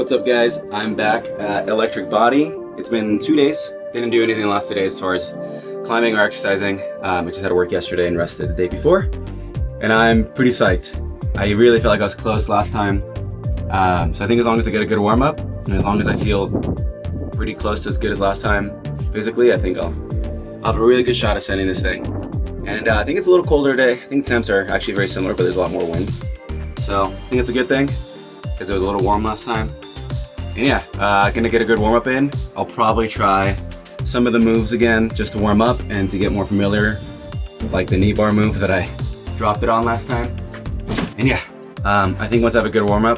What's up, guys? I'm back at Electric Body. It's been 2 days. Didn't do anything the last 2 days as far as climbing or exercising. I just had to work yesterday and rested the day before. And I'm pretty psyched. I really felt like I was close last time. So I think as long as I get a good warm up, and as long as I feel pretty close to as good as last time physically, I think I'll have a really good shot of sending this thing. And I think it's a little colder today. I think temps are actually very similar, but there's a lot more wind. So I think it's a good thing because it was a little warm last time. And yeah, gonna get a good warm up in. I'll probably try some of the moves again just to warm up and to get more familiar, like the knee bar move that I dropped it on last time. And yeah, I think once I have a good warm up,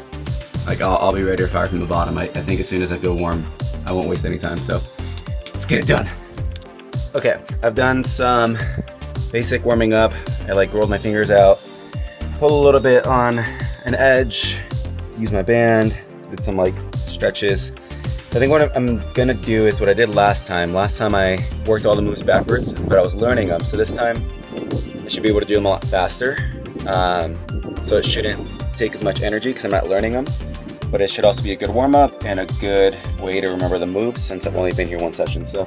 like I'll be ready to fire from the bottom. I think as soon as I feel warm, I won't waste any time. So let's get it done. Okay, I've done some basic warming up. I like rolled my fingers out, pull a little bit on an edge, use my band, did some like stretches. I think what I'm gonna do is what I did last time. Last time I worked all the moves backwards, but I was learning them. So this time I should be able to do them a lot faster. So it shouldn't take as much energy because I'm not learning them, but it should also be a good warm up and a good way to remember the moves since I've only been here one session. So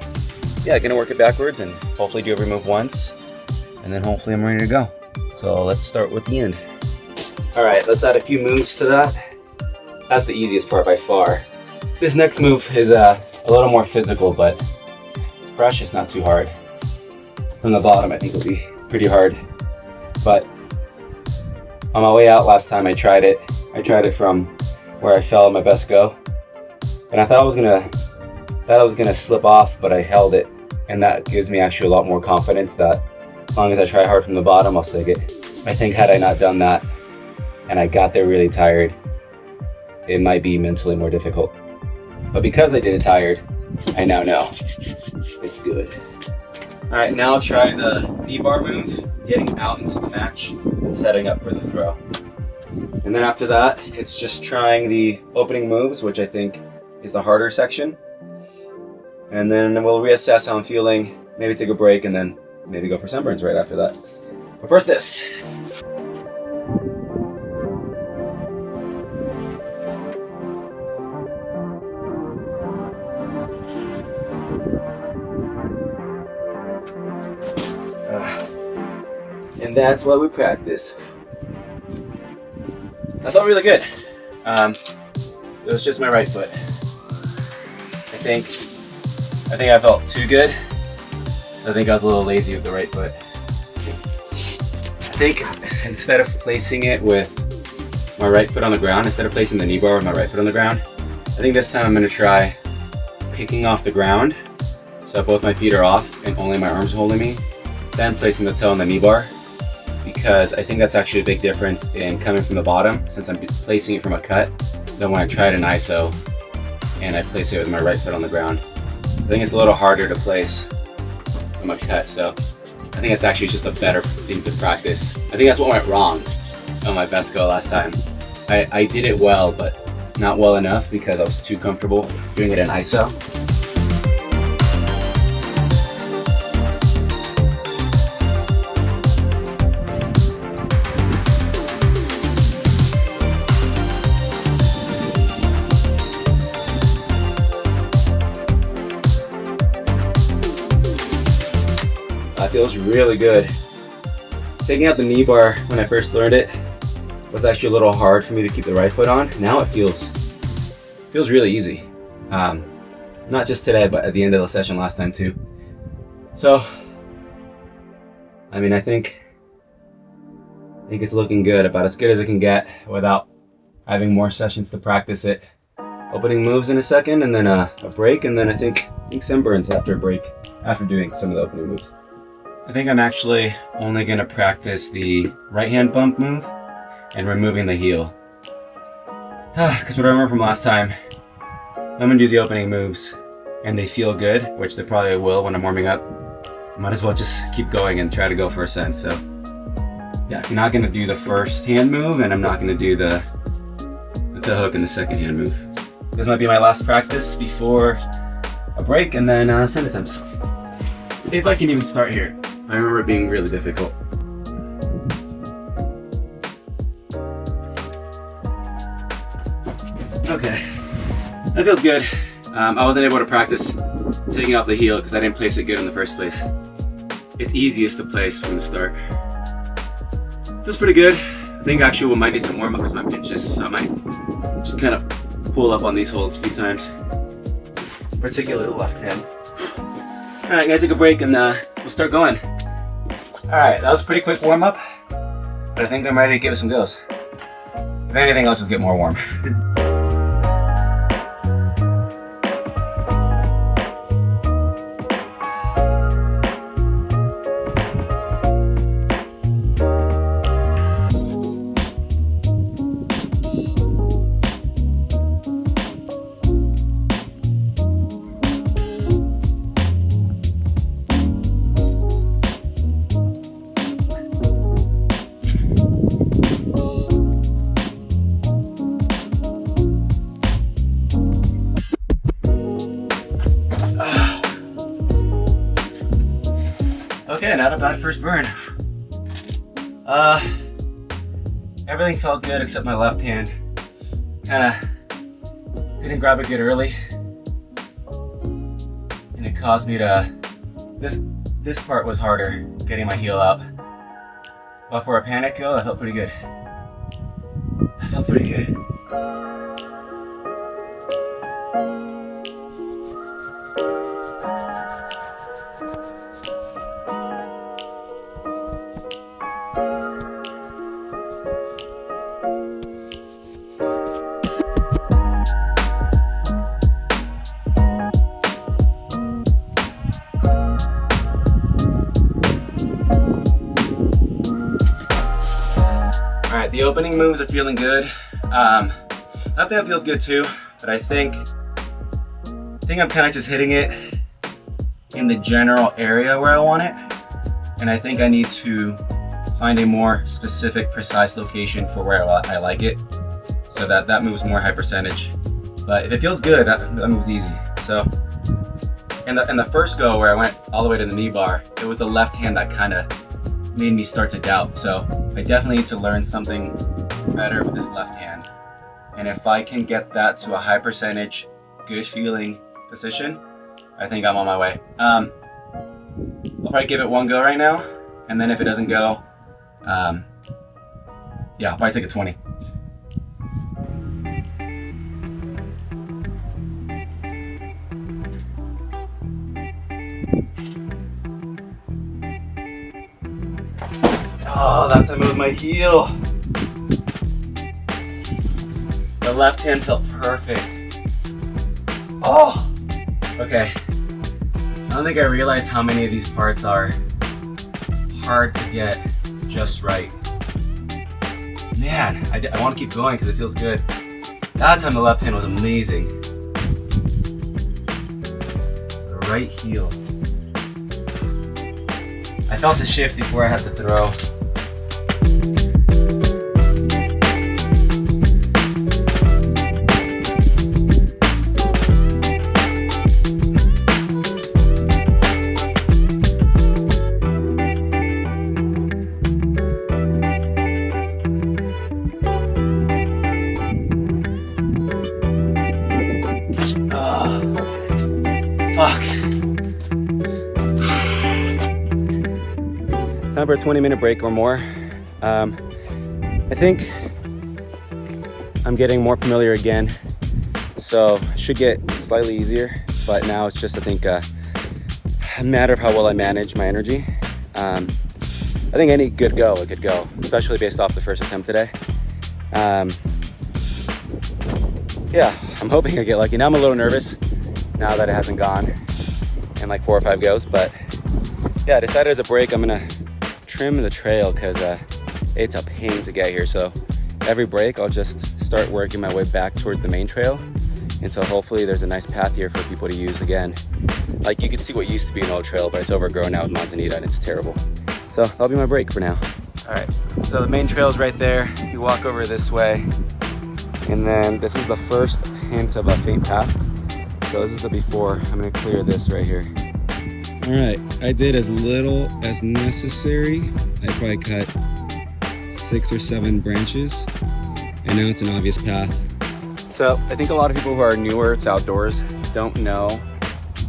yeah, gonna work it backwards and hopefully do every move once, and then hopefully I'm ready to go. So let's start with the end. All right, let's add a few moves to that. That's the easiest part by far. This next move is a little more physical, but fresh is not too hard. From the bottom, I think it'll be pretty hard. But on my way out last time, I tried it. I tried it from where I fell at my best go, and I thought I was gonna slip off, but I held it, and that gives me actually a lot more confidence that as long as I try hard from the bottom, I'll stick it. I think had I not done that, and I got there really tired, it might be mentally more difficult. But because I did it tired, I now know it's good. All right, now I'll try the knee bar move, getting out into the match and setting up for the throw. And then after that, it's just trying the opening moves, which I think is the harder section. And then we'll reassess how I'm feeling, maybe take a break, and then maybe go for sunburns right after that. But first this. And that's why we practice. I felt really good. It was just my right foot. I think I felt too good. I think I was a little lazy with the right foot. I think instead of placing it with my right foot on the ground, instead of placing the knee bar with my right foot on the ground, I think this time I'm gonna try picking off the ground so both my feet are off and only my arms are holding me, then placing the toe on the knee bar, because I think that's actually a big difference in coming from the bottom since I'm placing it from a cut than when I tried an ISO and I place it with my right foot on the ground. I think it's a little harder to place from a cut, so I think it's actually just a better thing to practice. I think that's what went wrong on my best go last time. I did it well, but not well enough because I was too comfortable doing it in ISO. That feels really good. Taking out the knee bar when I first learned it was actually a little hard for me to keep the right foot on. Now it feels really easy. Not just today, but at the end of the session last time too. So, I mean, I think it's looking good, about as good as it can get without having more sessions to practice it. Opening moves in a second, and then a break, and then I think sunburns after a break, after doing some of the opening moves. I think I'm actually only going to practice the right hand bump move and removing the heel. Because what I remember from last time, I'm going to do the opening moves and they feel good, which they probably will when I'm warming up. Might as well just keep going and try to go for a send. So yeah, I'm not going to do the first hand move, and I'm not going to do the toe hook in the second hand move. This might be my last practice before a break, and then send attempts. If I can even start here. I remember it being really difficult. Okay, That feels good. I wasn't able to practice taking off the heel because I didn't place it good in the first place. It's easiest to place from the start. Feels pretty good. I think actually what might need some warm up is my pinches, so I might just kind of pull up on these holds a few times, particularly the left hand. All right, gotta take a break and we'll start going. All right, that was a pretty quick warm up, but I think I'm ready to give it some goes. If anything, I'll just get more warm. Okay, not a bad first burn. Everything felt good except my left hand. Kinda didn't grab it good early. And it caused me to, this part was harder, getting my heel out. But for a panic go, that felt pretty good. That felt pretty good. Alright, the opening moves are feeling good. Left hand feels good too, but I think I'm kind of just hitting it in the general area where I want it. And I think I need to find a more specific, precise location for where I like it, so that moves more high percentage. But if it feels good, that moves easy. So in the first go where I went all the way to the knee bar, it was the left hand that kind of made me start to doubt. So I definitely need to learn something better with this left hand. And if I can get that to a high percentage, good feeling position, I think I'm on my way. I'll probably give it one go right now, and then if it doesn't go, yeah, I'll probably take a 20. Oh, that time it was my heel. The left hand felt perfect. Oh! Okay. I don't think I realized how many of these parts are hard to get just right. Man, I want to keep going because it feels good. That time the left hand was amazing. The right heel. I felt the shift before I had to throw. Fuck. Time for a 20-minute break or more. I think I'm getting more familiar again, so it should get slightly easier, but now it's just, I think, a matter of how well I manage my energy. I think any good go, a good go, especially based off the first attempt today. Yeah, I'm hoping I get lucky. Now I'm a little nervous now that it hasn't gone in like 4 or 5 goes, but yeah, I decided as a break I'm gonna trim the trail because it's a pain to get here. So every break I'll just start working my way back towards the main trail, and so hopefully there's a nice path here for people to use again. Like you can see what used to be an old trail, but it's overgrown now with Manzanita and it's terrible. So that'll be my break for now. All right, so the main trail is right there. You walk over this way, and then this is the first hint of a faint path. So this is the before. I'm gonna clear this right here. All right, I did as little as necessary. I probably cut 6 or 7 branches, and now it's an obvious path. So I think a lot of people who are newer to outdoors don't know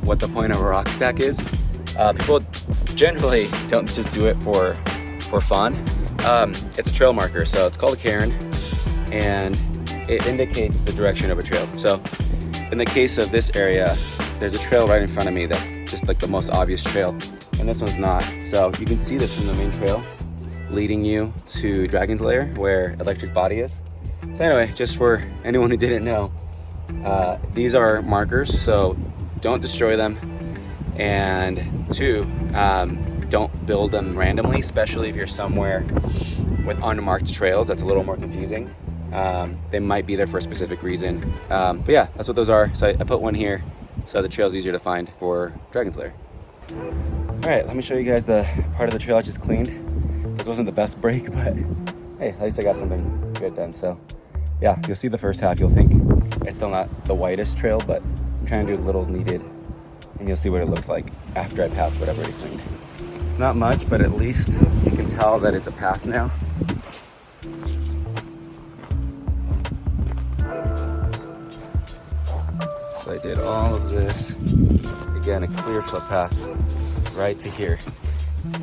what the point of a rock stack is. People generally don't just do it for fun. It's a trail marker, so it's called a cairn, and it indicates the direction of a trail. So in the case of this area, there's a trail right in front of me that's just like the most obvious trail, and this one's not. So you can see this from the main trail leading you to Dragon's Lair, where Electric Body is. So anyway, just for anyone who didn't know, these are markers, so don't destroy them, and two, don't build them randomly, especially if you're somewhere with unmarked trails. That's a little more confusing. They might be there for a specific reason, but yeah, that's what those are. So I put one here so the trail's easier to find for Dragon's Lair. All right, let me show you guys the part of the trail I just cleaned. This wasn't the best break, but hey, at least I got something good done. So yeah, you'll see the first half. You'll think it's still not the widest trail, but I'm trying to do as little as needed, and you'll see what it looks like after I pass what I've already cleaned. It's not much, but at least you can tell that it's a path now. So I did all of this, again, a clear footpath right to here.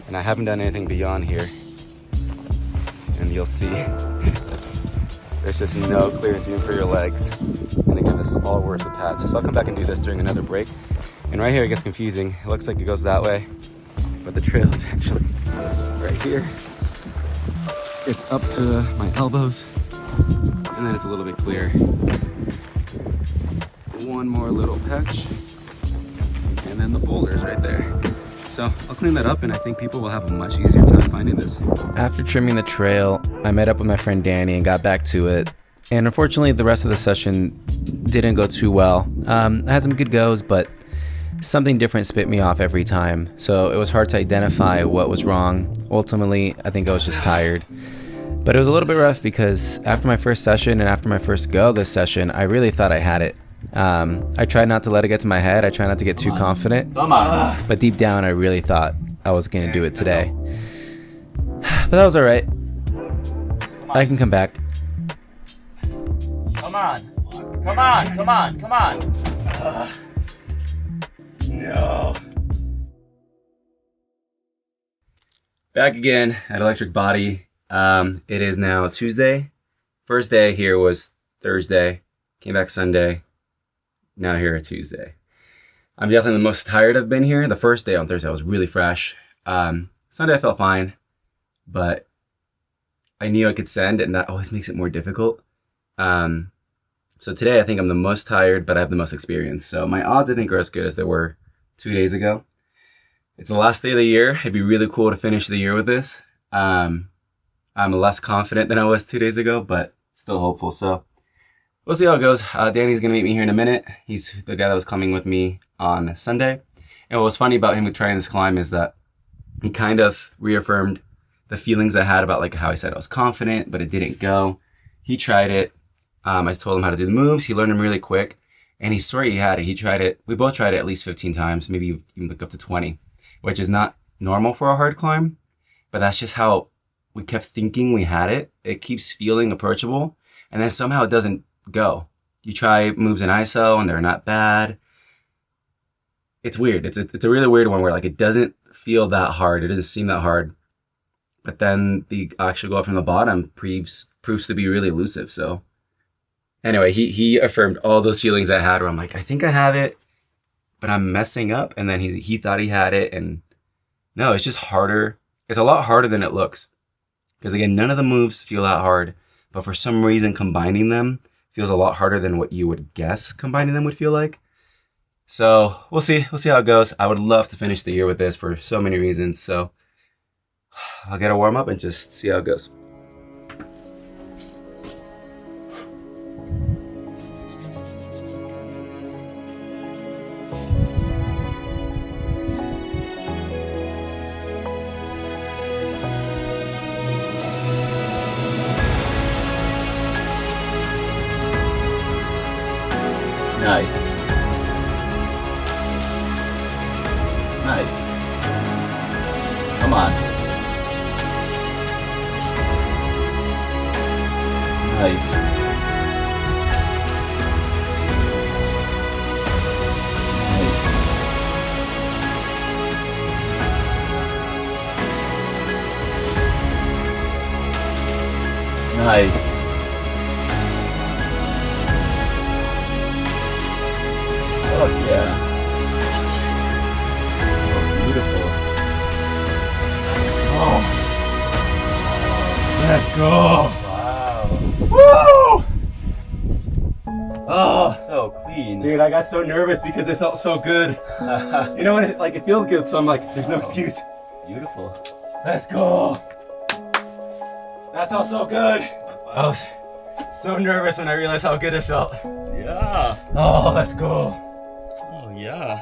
And I haven't done anything beyond here. And you'll see there's just no clearance even for your legs. And again, this is all worse with pads. So I'll come back and do this during another break. And right here it gets confusing. It looks like it goes that way, but the trail is actually right here. It's up to my elbows, and then it's a little bit clear. One more little patch, and then the boulders right there. So I'll clean that up, and I think people will have a much easier time finding this. After trimming the trail, I met up with my friend Danny and got back to it. And unfortunately, the rest of the session didn't go too well. I had some good goes, but something different spit me off every time. So it was hard to identify what was wrong. Ultimately, I think I was just tired. But it was a little bit rough because after my first session and after my first go this session, I really thought I had it. I tried not to let it get to my head. I tried not to get too confident. Come on. But deep down, I really thought I was going to do it today. But that was all right. I can come back. Come on. Come on. Come on. Come on. No. Back again at Electric Body. It is now Tuesday. First day here was Thursday. Came back Sunday. Now here at Tuesday. I'm definitely the most tired I've been here. The first day on Thursday I was really fresh. Sunday I felt fine, but I knew I could send, and that always makes it more difficult. So today I think I'm the most tired, but I have the most experience. So my odds I think are as good as they were 2 days ago. It's the last day of the year. It'd be really cool to finish the year with this. I'm less confident than I was 2 days ago, but still hopeful. So we'll see how it goes. Danny's going to meet me here in a minute. He's the guy that was climbing with me on Sunday. And what was funny about him trying this climb is that he kind of reaffirmed the feelings I had about like how he said I was confident, but it didn't go. He tried it. I told him how to do the moves. He learned them really quick. And he swore he had it. He tried it. We both tried it at least 15 times, maybe even like up to 20, which is not normal for a hard climb. But that's just how we kept thinking we had it. It keeps feeling approachable. And then somehow it doesn't go. You try moves in ISO and they're not bad. It's weird. It's a really weird one where like it doesn't feel that hard. It doesn't seem that hard. But then the actual go up from the bottom proves to be really elusive. So anyway, he affirmed all those feelings I had where I'm like, I think I have it, but I'm messing up. And then he thought he had it. And no, it's just harder. It's a lot harder than it looks. Because again, none of the moves feel that hard. But for some reason, combining them feels a lot harder than what you would guess combining them would feel like. So we'll see how it goes. I would love to finish the year with this for so many reasons. So I'll get a warm up and just see how it goes. Nice. Nice. Come on. Nice. Nice. Oh yeah. Oh, beautiful. Oh. Let's go. Wow. Woo! Oh, so clean. Dude, I got so nervous because it felt so good. You know what? It feels good, so I'm like, there's no excuse. Beautiful. Let's go. That felt so good. I was so nervous when I realized how good it felt. Yeah. Oh, let's go. Oh, yeah.